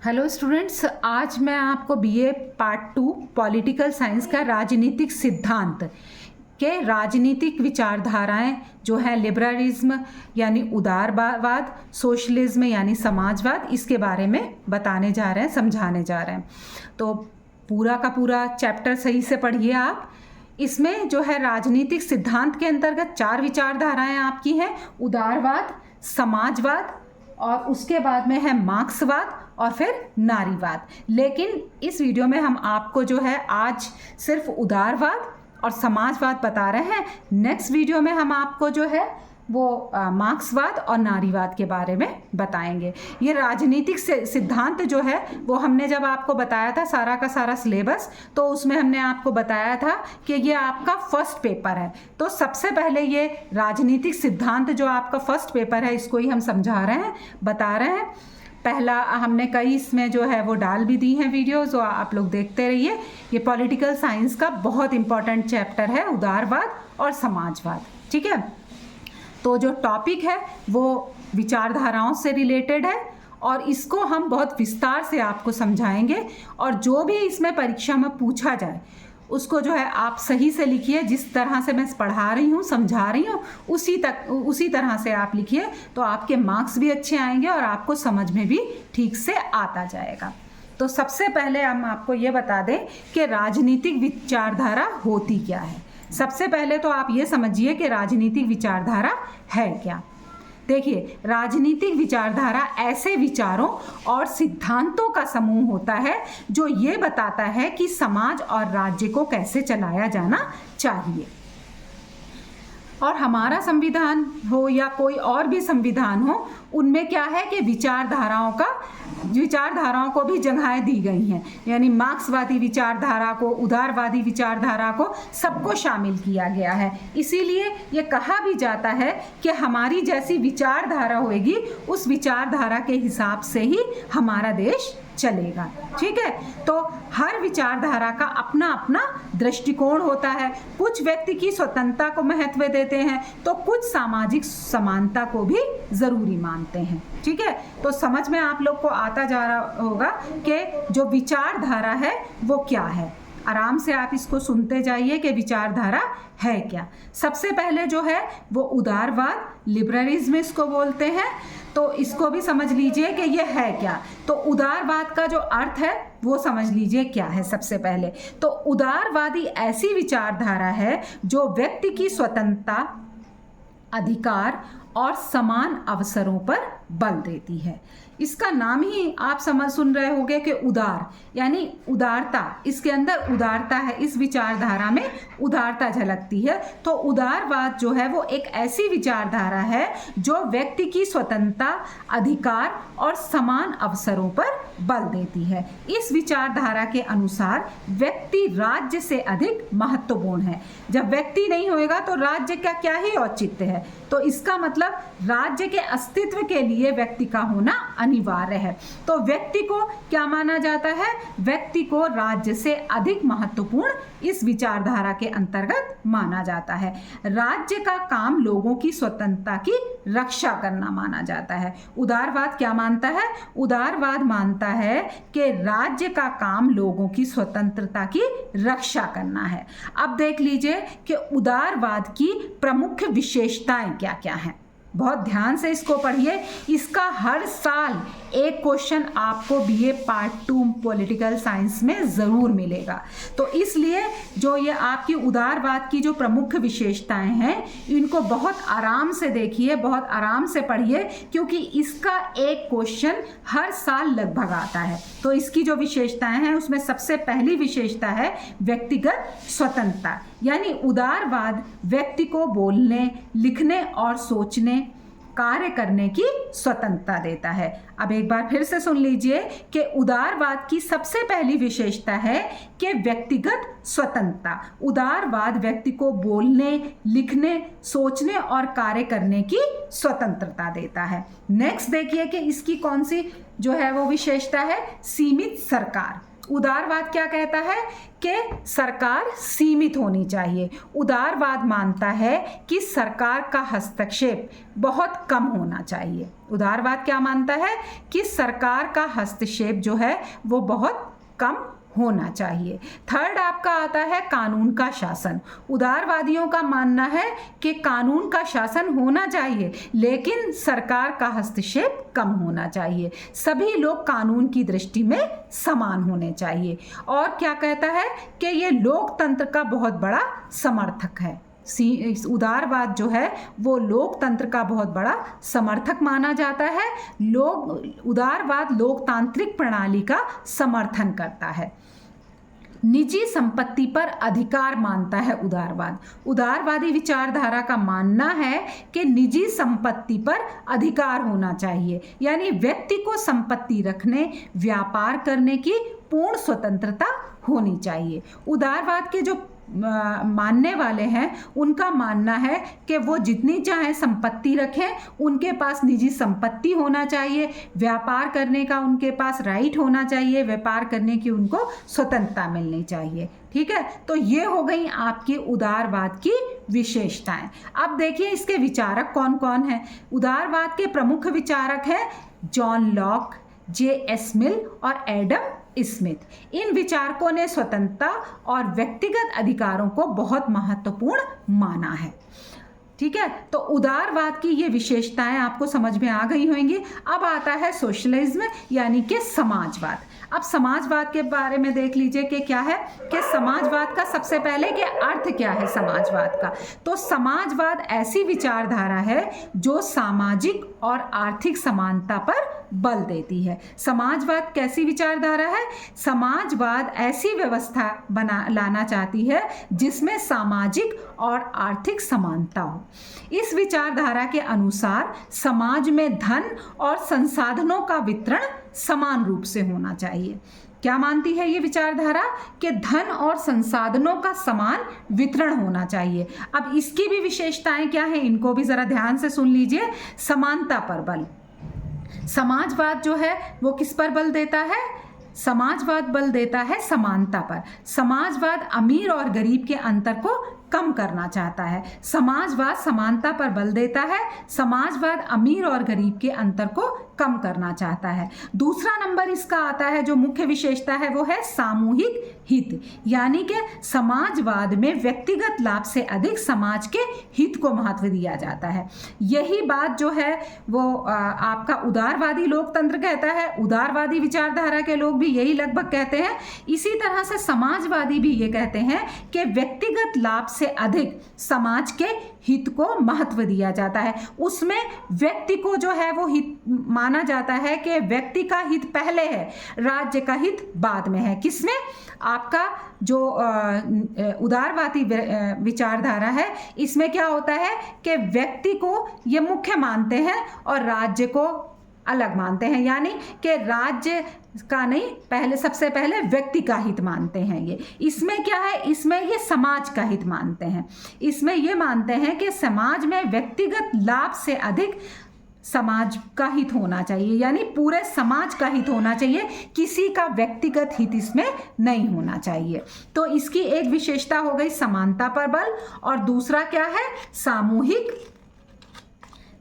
Hello students, आज मैं आपको बीए पार्ट 2 पॉलिटिकल साइंस का राजनीतिक सिद्धांत के राजनीतिक विचारधाराएं जो है लिबरलिज्म यानी उदारवाद, सोशलिज्म यानी समाजवाद, इसके बारे में बताने जा रहे हैं, समझाने जा रहे हैं। तो पूरा का पूरा चैप्टर सही से पढ़िए आप। इसमें जो है राजनीतिक सिद्धांत के अंतर्गत 4 विचारधाराएं आपकी हैं, उदारवाद, समाजवाद और उसके बाद में है मार्क्सवाद और फिर नारीवाद। लेकिन इस वीडियो में हम आपको जो है आज सिर्फ उदारवाद और समाजवाद बता रहे हैं। नेक्स्ट वीडियो में हम आपको जो है वो मार्क्सवाद और नारीवाद के बारे में बताएंगे। ये राजनीतिक सिद्धांत जो है वो हमने जब आपको बताया था सारा का सारा सिलेबस, तो उसमें हमने आपको बताया था कि ये आपका फर्स्ट पेपर है। तो सबसे पहले ये राजनीतिक सिद्धांत जो आपका फर्स्ट पेपर है, इसको ही हम समझा रहे हैं, बता रहे हैं। पहला हमने कई इसमें जो है वो डाल भी दी हैं वीडियोस, जो आप लोग देखते रहिए। ये पॉलिटिकल साइंस का बहुत इंपॉर्टेंट चैप्टर है, उदारवाद और समाजवाद। ठीक है, तो जो टॉपिक है वो विचारधाराओं से रिलेटेड है और इसको हम बहुत विस्तार से आपको समझाएंगे। और जो भी इसमें परीक्षा में पूछा जाए उसको जो है आप सही से लिखिए। जिस तरह से मैं पढ़ा रही हूँ, समझा रही हूँ, उसी तरह से आप लिखिए, तो आपके मार्क्स भी अच्छे आएंगे और आपको समझ में भी ठीक से आता जाएगा। तो सबसे पहले हम आपको ये बता दें कि राजनीतिक विचारधारा होती क्या है। सबसे पहले तो आप ये समझिए कि राजनीतिक विचारधारा है क्या। देखिए, राजनीतिक विचारधारा ऐसे विचारों और सिद्धांतों का समूह होता है जो ये बताता है कि समाज और राज्य को कैसे चलाया जाना चाहिए। और हमारा संविधान हो या कोई और भी संविधान हो, उनमें क्या है कि विचारधाराओं को भी जगहें दी गई हैं। यानी मार्क्सवादी विचारधारा को, उदारवादी विचारधारा को, सबको शामिल किया गया है। इसीलिए ये कहा भी जाता है कि हमारी जैसी विचारधारा होगी, उस विचारधारा के हिसाब से ही हमारा देश चलेगा। ठीक है, तो हर विचारधारा का अपना अपना दृष्टिकोण होता है। कुछ व्यक्ति की स्वतंत्रता को महत्व देते हैं, तो कुछ सामाजिक समानता को भी जरूरी मानते हैं। ठीक है, तो समझ में आप लोग को आता जा रहा होगा कि जो विचारधारा है वो क्या है। आराम से आप इसको सुनते जाइए कि विचारधारा है क्या। सबसे पहले जो है वो उदारवाद, लिबरलिज्म इसको बोलते हैं। तो इसको भी समझ लीजिए कि ये है क्या। तो उदारवाद का जो अर्थ है वो समझ लीजिए क्या है। सबसे पहले तो उदारवादी ऐसी विचारधारा है जो व्यक्ति की स्वतंत्रता, अधिकार और समान अवसरों पर बल देती है। इसका नाम ही आप सुन रहे होंगे कि उदार यानी उदारता, इसके अंदर उदारता है। इस विचारधारा में उदारता झलकती है। तो उदारवाद जो है वो एक ऐसी विचारधारा है जो व्यक्ति की स्वतंत्रता, अधिकार और समान अवसरों पर बल देती है। इस विचारधारा के अनुसार व्यक्ति राज्य से अधिक महत्वपूर्ण है। जब व्यक्ति नहीं होएगा तो राज्य का क्या ही औचित्य है। तो इसका मतलब राज्य के अस्तित्व के लिए व्यक्ति का होना अनिवार्य है। तो व्यक्ति को क्या माना जाता है? व्यक्ति को राज्य से अधिक महत्वपूर्ण इस विचारधारा के अंतर्गत माना जाता है। राज्य का काम लोगों की स्वतंत्रता की रक्षा करना माना जाता है। उदारवाद क्या मानता है? उदारवाद मानता है कि राज्य का काम लोगों की स्वतंत्रता की रक्षा करना है। अब देख लीजिए कि उदारवाद की प्रमुख विशेषताएं क्या क्या हैं। बहुत ध्यान से इसको पढ़िए। इसका हर साल एक क्वेश्चन आपको बीए पार्ट 2 पॉलिटिकल साइंस में ज़रूर मिलेगा। तो इसलिए जो ये आपकी उदारवाद की जो प्रमुख विशेषताएं हैं, इनको बहुत आराम से देखिए, बहुत आराम से पढ़िए, क्योंकि इसका एक क्वेश्चन हर साल लगभग आता है। तो इसकी जो विशेषताएं हैं उसमें सबसे पहली विशेषता है व्यक्तिगत स्वतंत्रता। यानी उदारवाद व्यक्ति को बोलने, लिखने और सोचने, कार्य करने की स्वतंत्रता देता है। अब एक बार फिर से सुन लीजिए कि उदारवाद की सबसे पहली विशेषता है कि व्यक्तिगत स्वतंत्रता। उदारवाद व्यक्ति को बोलने, लिखने, सोचने और कार्य करने की स्वतंत्रता देता है। नेक्स्ट देखिए कि इसकी कौन सी जो है वो विशेषता है? सीमित सरकार। उदारवाद क्या कहता है कि सरकार सीमित होनी चाहिए। उदारवाद मानता है कि सरकार का हस्तक्षेप बहुत कम होना चाहिए। उदारवाद क्या मानता है कि सरकार का हस्तक्षेप जो है वो बहुत कम होना चाहिए। थर्ड आपका आता है कानून का शासन। उदारवादियों का मानना है कि कानून का शासन होना चाहिए लेकिन सरकार का हस्तक्षेप कम होना चाहिए। सभी लोग कानून की दृष्टि में समान होने चाहिए। और क्या कहता है कि ये लोकतंत्र का बहुत बड़ा समर्थक है। उदारवाद जो है वो लोकतंत्र का बहुत बड़ा समर्थक माना जाता है। उदारवाद लोकतांत्रिक प्रणाली का समर्थन करता है। निजी संपत्ति पर अधिकार मानता है उदारवाद। उदारवादी विचारधारा का मानना है कि निजी संपत्ति पर अधिकार होना चाहिए, यानी व्यक्ति को संपत्ति रखने, व्यापार करने की पूर्ण स्वतंत्रता होनी चाहिए। उदारवाद के जो मानने वाले हैं उनका मानना है कि वो जितनी चाहे संपत्ति रखें, उनके पास निजी संपत्ति होना चाहिए, व्यापार करने का उनके पास राइट होना चाहिए, व्यापार करने की उनको स्वतंत्रता मिलनी चाहिए। ठीक है, तो ये हो गई आपकी उदारवाद की विशेषताएं। अब देखिए इसके विचारक कौन कौन हैं। उदारवाद के प्रमुख विचारक हैं जॉन लॉक, J.S. मिल और एडम स्मिथ। इन विचारकों ने स्वतंत्रता और व्यक्तिगत अधिकारों को बहुत महत्वपूर्ण माना है। ठीक है, तो उदारवाद की ये विशेषताएं आपको समझ में आ गई होंगी। अब आता है सोशलिज्म यानी कि समाजवाद। अब समाजवाद के बारे में देख लीजिए कि क्या है कि समाजवाद का सबसे पहले कि अर्थ क्या है समाजवाद का। तो समाजवाद ऐसी विचारधारा है जो सामाजिक और आर्थिक समानता पर बल देती है। समाजवाद कैसी विचारधारा है? समाजवाद ऐसी व्यवस्था लाना चाहती है जिसमें सामाजिक और आर्थिक समानता हो। इस विचारधारा के अनुसार समाज में धन और संसाधनों का वितरण समान रूप से होना चाहिए। क्या मानती है ये विचारधारा? कि धन और संसाधनों का समान वितरण होना चाहिए। अब इसकी भी विशेषताएं क्या हैं, इनको भी जरा ध्यान से सुन लीजिए। समानता पर बल। समाजवाद जो है वो किस पर बल देता है? समाजवाद बल देता है समानता पर। समाजवाद अमीर और गरीब के अंतर को कम करना चाहता है। समाजवाद समानता पर बल देता है, समाजवाद अमीर और गरीब के अंतर को कम करना चाहता है। दूसरा नंबर इसका आता है, जो मुख्य विशेषता है वो है सामूहिक हित, यानी कि समाजवाद में व्यक्तिगत लाभ से अधिक समाज के हित को महत्व दिया जाता है। यही बात जो है वो आपका उदारवादी लोकतंत्र कहता है। उदारवादी विचारधारा के लोग भी यही लगभग कहते हैं। इसी तरह से समाजवादी भी ये कहते हैं कि व्यक्तिगत लाभ से अधिक समाज के हित को महत्व दिया जाता है। उसमें व्यक्ति को जो है वो हित माना जाता है कि व्यक्ति का हित पहले है, राज्य का हित बाद में है। किसमें? आपका जो उदारवादी विचारधारा है इसमें क्या होता है कि व्यक्ति को ये मुख्य मानते हैं और राज्य को अलग मानते हैं, यानी कि राज्य का नहीं, पहले सबसे पहले व्यक्ति का हित मानते हैं। ये इसमें क्या है, इसमें ये समाज का हित मानते हैं। इसमें ये मानते हैं कि समाज में व्यक्तिगत लाभ से अधिक समाज का हित होना चाहिए, यानी पूरे समाज का हित होना चाहिए, किसी का व्यक्तिगत हित इसमें नहीं होना चाहिए। तो इसकी एक विशेषता हो गई समानता पर बल, और दूसरा क्या है?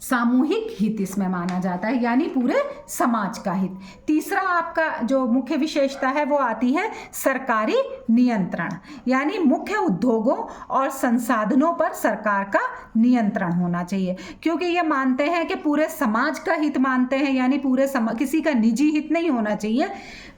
सामूहिक हित इसमें माना जाता है, यानी पूरे समाज का हित। तीसरा आपका जो मुख्य विशेषता है वो आती है सरकारी नियंत्रण, यानी मुख्य उद्योगों और संसाधनों पर सरकार का नियंत्रण होना चाहिए, क्योंकि ये मानते हैं कि पूरे समाज का हित मानते हैं, यानी पूरे किसी का निजी हित नहीं होना चाहिए,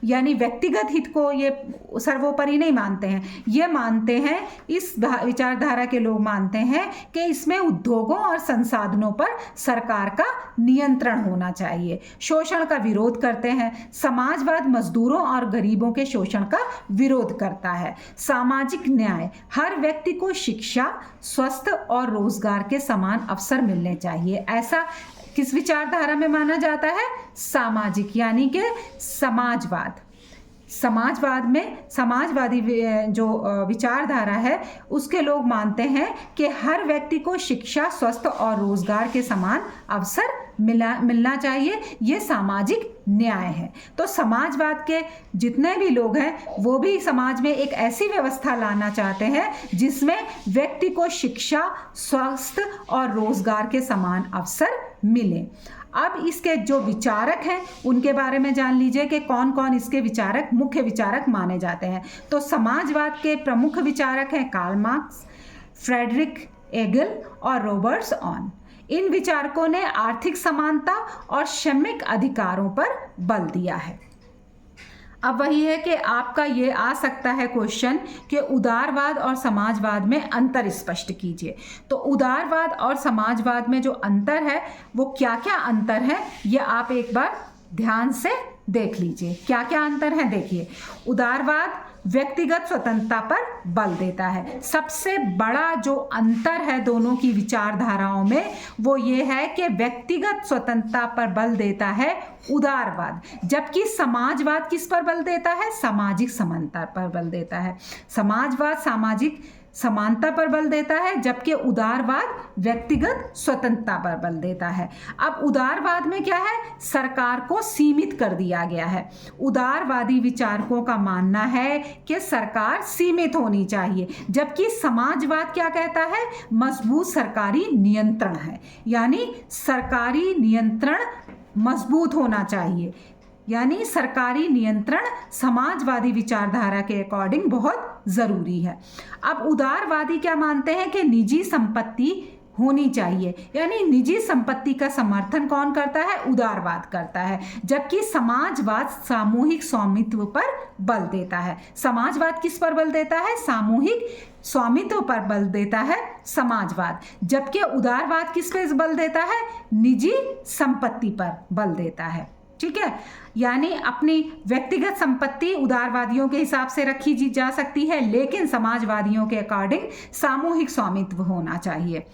यानी व्यक्तिगत हित को ये सर्वोपरि नहीं मानते हैं। ये मानते हैं, इस विचारधारा के लोग मानते हैं कि इसमें उद्योगों और संसाधनों पर सरकार का नियंत्रण होना चाहिए। शोषण का विरोध करते हैं। समाजवाद मजदूरों और गरीबों के शोषण का विरोध करता है। सामाजिक न्याय, हर व्यक्ति को शिक्षा, स्वास्थ्य और रोजगार के समान अवसर मिलने चाहिए, ऐसा किस विचारधारा में माना जाता है? सामाजिक, यानी कि समाजवाद। समाजवाद में समाजवादी जो विचारधारा है उसके लोग मानते हैं कि हर व्यक्ति को शिक्षा, स्वास्थ्य और रोजगार के समान अवसर मिलना चाहिए, ये सामाजिक न्याय है। तो समाजवाद के जितने भी लोग हैं वो भी समाज में एक ऐसी व्यवस्था लाना चाहते हैं जिसमें व्यक्ति को शिक्षा, स्वास्थ्य और रोजगार के समान अवसर मिले। अब इसके जो विचारक हैं उनके बारे में जान लीजिए कि कौन कौन इसके विचारक, मुख्य विचारक माने जाते हैं। तो समाजवाद के प्रमुख विचारक हैं कार्ल मार्क्स, फ्रेडरिक एगल और रॉबर्ट ऑन। इन विचारकों ने आर्थिक समानता और श्रमिक अधिकारों पर बल दिया है। अब वही है कि आपका ये आ सकता है क्वेश्चन कि उदारवाद और समाजवाद में अंतर स्पष्ट कीजिए। तो उदारवाद और समाजवाद में जो अंतर है वो क्या क्या अंतर है, ये आप एक बार ध्यान से देख लीजिए। क्या क्या अंतर है देखिए। उदारवाद व्यक्तिगत स्वतंत्रता पर बल देता है। सबसे बड़ा जो अंतर है दोनों की विचारधाराओं में वो ये है कि व्यक्तिगत स्वतंत्रता पर बल देता है उदारवाद, जबकि समाजवाद किस पर बल देता है? सामाजिक समानता पर बल देता है। समाजवाद सामाजिक समानता पर बल देता है, जबकि उदारवाद व्यक्तिगत स्वतंत्रता पर बल देता है। अब उदारवाद में क्या है? सरकार को सीमित कर दिया गया है। उदारवादी विचारकों का मानना है कि सरकार सीमित होनी चाहिए, जबकि समाजवाद क्या कहता है? मजबूत सरकारी नियंत्रण है, यानी सरकारी नियंत्रण मजबूत होना चाहिए। यानी सरकारी नियंत्रण समाजवादी विचारधारा के अकॉर्डिंग बहुत ज़रूरी है। अब उदारवादी क्या मानते हैं कि निजी संपत्ति होनी चाहिए, यानी निजी संपत्ति का समर्थन कौन करता है? उदारवाद करता है, जबकि समाजवाद सामूहिक स्वामित्व पर बल देता है। समाजवाद किस पर बल देता है? सामूहिक स्वामित्व पर बल देता है समाजवाद, जबकि उदारवाद किस पर बल देता है? निजी संपत्ति पर बल देता है। ठीक है, यानी अपनी व्यक्तिगत संपत्ति उदारवादियों के हिसाब से रखी जा सकती है, लेकिन समाजवादियों के अकॉर्डिंग सामूहिक स्वामित्व होना चाहिए।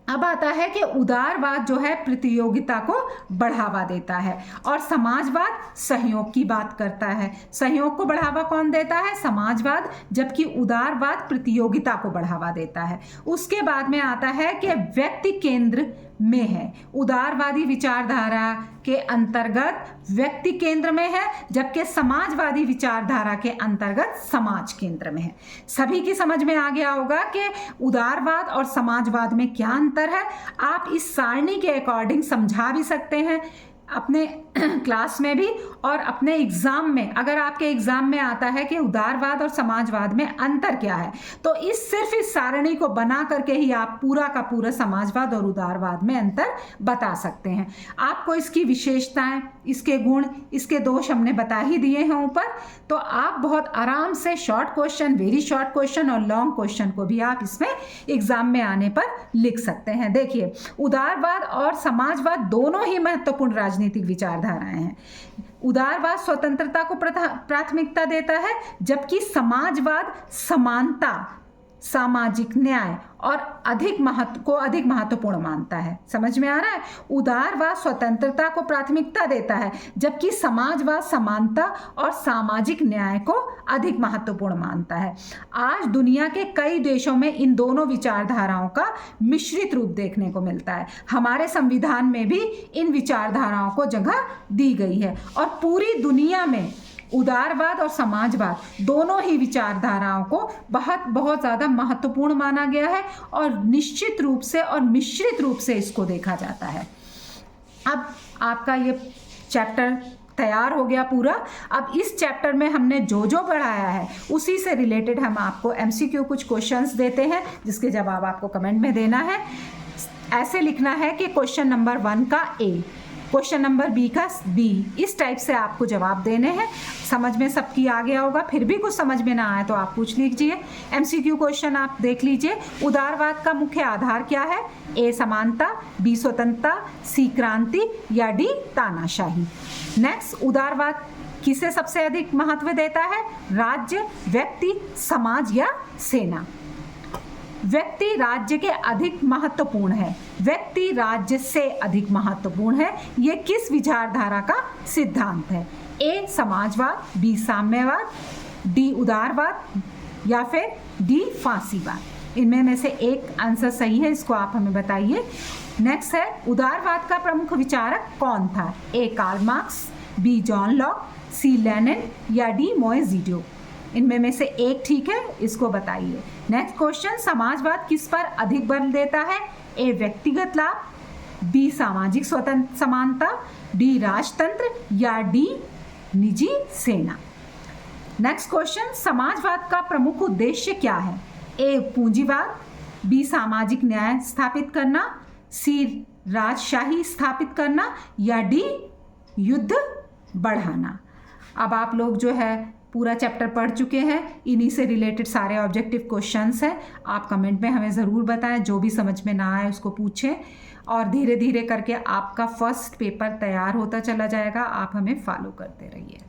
अब आता है कि उदारवाद जो है प्रतियोगिता को बढ़ावा देता है और समाजवाद सहयोग की बात करता है। सहयोग को बढ़ावा कौन देता है? समाजवाद, जबकि उदारवाद प्रतियोगिता को बढ़ावा देता है। उसके बाद में आता है कि व्यक्ति केंद्र में है। उदारवादी विचारधारा के अंतर्गत व्यक्ति केंद्र में है, जबकि समाजवादी विचारधारा के अंतर्गत समाज केंद्र में है। सभी की समझ में आ गया होगा कि उदारवाद और समाजवाद में क्या अंतर है। आप इस सारणी के अकॉर्डिंग समझा भी सकते हैं अपने क्लास में भी और अपने एग्जाम में। अगर आपके एग्जाम में आता है कि उदारवाद और समाजवाद में अंतर क्या है, तो सिर्फ इस सारणी को बना करके ही आप पूरा का पूरा समाजवाद और उदारवाद में अंतर बता सकते हैं। आपको इसकी विशेषताएं, इसके गुण, इसके दोष हमने बता ही दिए हैं ऊपर, तो आप बहुत आराम से short question, very short question और लॉन्ग क्वेश्चन को भी आप इसमें एग्जाम में आने पर लिख सकते हैं। देखिए, उदारवाद और समाजवाद दोनों ही महत्वपूर्ण राजनीतिक विचारधाराएं हैं। उदारवाद स्वतंत्रता को प्राथमिकता देता है, जबकि समाजवाद समानता, सामाजिक न्याय और अधिक महत्वपूर्ण मानता है। समझ में आ रहा है? उदारवाद स्वतंत्रता को प्राथमिकता देता है, जबकि समाजवाद समानता और सामाजिक न्याय को अधिक महत्वपूर्ण मानता है। आज दुनिया के कई देशों में इन दोनों विचारधाराओं का मिश्रित रूप देखने को मिलता है। हमारे संविधान में भी इन विचारधाराओं को जगह दी गई है और पूरी दुनिया में उदारवाद और समाजवाद दोनों ही विचारधाराओं को बहुत ज़्यादा महत्वपूर्ण माना गया है और निश्चित रूप से और मिश्रित रूप से इसको देखा जाता है। अब आपका ये चैप्टर तैयार हो गया पूरा। अब इस चैप्टर में हमने जो जो पढ़ाया है उसी से रिलेटेड हम आपको MCQ कुछ क्वेश्चंस देते हैं, जिसके जवाब आपको कमेंट में देना है। ऐसे लिखना है कि क्वेश्चन नंबर 1 का A, क्वेश्चन नंबर B का B, इस टाइप से आपको जवाब देने हैं। समझ में सबकी आ गया होगा। फिर भी कुछ समझ में ना आए तो आप पूछ लीजिए। MCQ क्वेश्चन आप देख लीजिए। उदारवाद का मुख्य आधार क्या है? A समानता, B स्वतंत्रता, C क्रांति या D तानाशाही। नेक्स्ट, उदारवाद किसे सबसे अधिक महत्व देता है? राज्य, व्यक्ति, समाज या सेना? व्यक्ति राज्य के अधिक महत्वपूर्ण है। व्यक्ति राज्य से अधिक महत्वपूर्ण है। ये किस विचारधारा का सिद्धांत है? A समाजवाद, B साम्यवाद, D उदारवाद या फिर D फांसीवाद? इनमें से एक आंसर सही है, इसको आप हमें बताइए। नेक्स्ट है उदारवाद का प्रमुख विचारक कौन था? A Karl Marx, B John Locke, C Lenin या डी मोए ज़ीडो। इनमें में से एक ठीक है, इसको बताइए। नेक्स्ट क्वेश्चन, समाजवाद किस पर अधिक बल देता है? ए व्यक्तिगत लाभ, बी सामाजिक स्वतंत्र समानता, डी राजतंत्र या डी निजी सेना। नेक्स्ट क्वेश्चन, समाजवाद का प्रमुख उद्देश्य क्या है? ए पूंजीवाद, बी सामाजिक न्याय स्थापित करना, सी राजशाही स्थापित करना या डी युद्ध बढ़ाना। अब आप लोग जो है पूरा चैप्टर पढ़ चुके हैं, इन्हीं से रिलेटेड सारे ऑब्जेक्टिव क्वेश्चंस हैं। आप कमेंट में हमें ज़रूर बताएं, जो भी समझ में ना आए उसको पूछें, और धीरे धीरे करके आपका फर्स्ट पेपर तैयार होता चला जाएगा। आप हमें फॉलो करते रहिए।